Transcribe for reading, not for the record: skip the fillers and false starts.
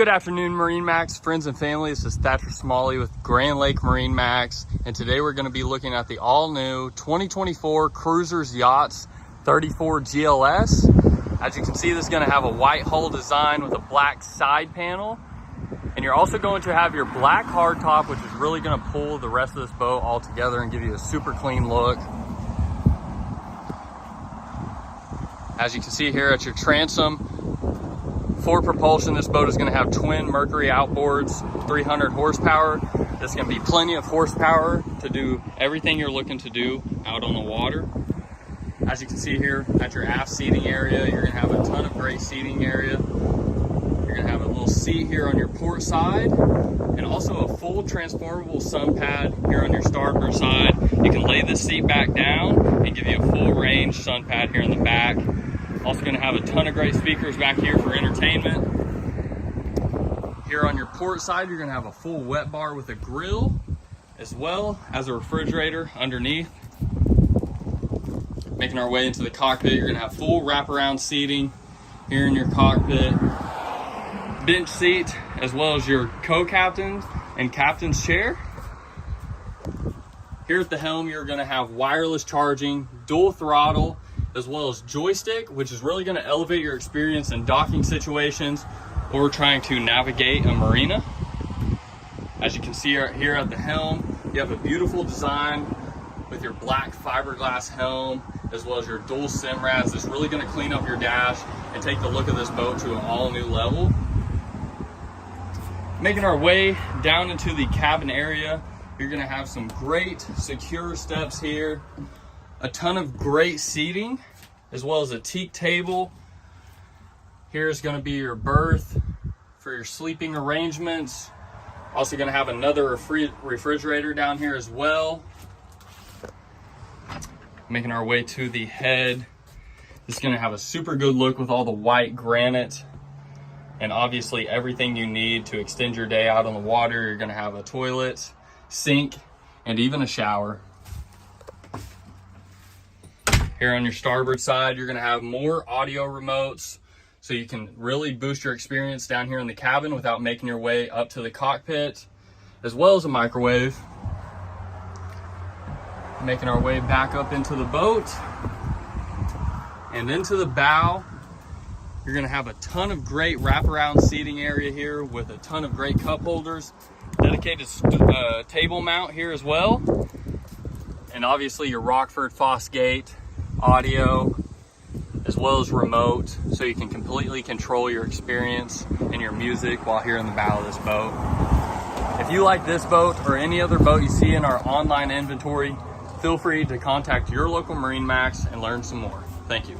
Good afternoon, MarineMax friends and family. This is Thatcher Smalley with Grand Lake MarineMax, and today we're going to be looking at the all-new 2024 Cruisers Yachts 34 GLS. As you can see, this is going to have a white hull design with a black side panel, and you're also going to have your black hardtop, which is really going to pull the rest of this boat all together and give you a super clean look. As you can see here at your transom, for propulsion, this boat is going to have twin Mercury outboards, 300 horsepower. There's going to be plenty of horsepower to do everything you're looking to do out on the water. As you can see here at your aft seating area, you're going to have a ton of great seating area. You're going to have a little seat here on your port side, and also a full transformable sun pad here on your starboard side. You can lay this seat back down and give you a full range sun pad here in the back. Also going to have a ton of great speakers back here for entertainment. Here on your port side, you're going to have a full wet bar with a grill, as well as a refrigerator underneath. Making our way into the cockpit, you're going to have full wraparound seating here in your cockpit. Bench seat, as well as your co-captain and captain's chair. Here at the helm, you're going to have wireless charging, dual throttle, as well as joystick, which is really going to elevate your experience in docking situations or trying to navigate a marina. As you can see here at the helm, you have a beautiful design with your black fiberglass helm, as well as your dual simrads. That's really going to clean up your dash and take the look of this boat to an all new level. Making our way down into the cabin area, you're going to have some great secure steps here. A ton of great seating, as well as a teak table. Here's going to be your berth for your sleeping arrangements. Also going to have another refrigerator down here as well. Making our way to the head. This is going to have a super good look with all the white granite, and obviously everything you need to extend your day out on the water. You're going to have a toilet, sink, and even a shower. Here on your starboard side, you're going to have more audio remotes, so you can really boost your experience down here in the cabin without making your way up to the cockpit, as well as a microwave. Making our way back up into the boat and into the bow. You're going to have a ton of great wraparound seating area here with a ton of great cup holders, dedicated table mount here as well, and obviously your Rockford Fosgate audio, as well as remote, so you can completely control your experience and your music while here in the bow of this boat. If you like this boat or any other boat you see in our online inventory, feel free to contact your local MarineMax and learn some more. Thank you.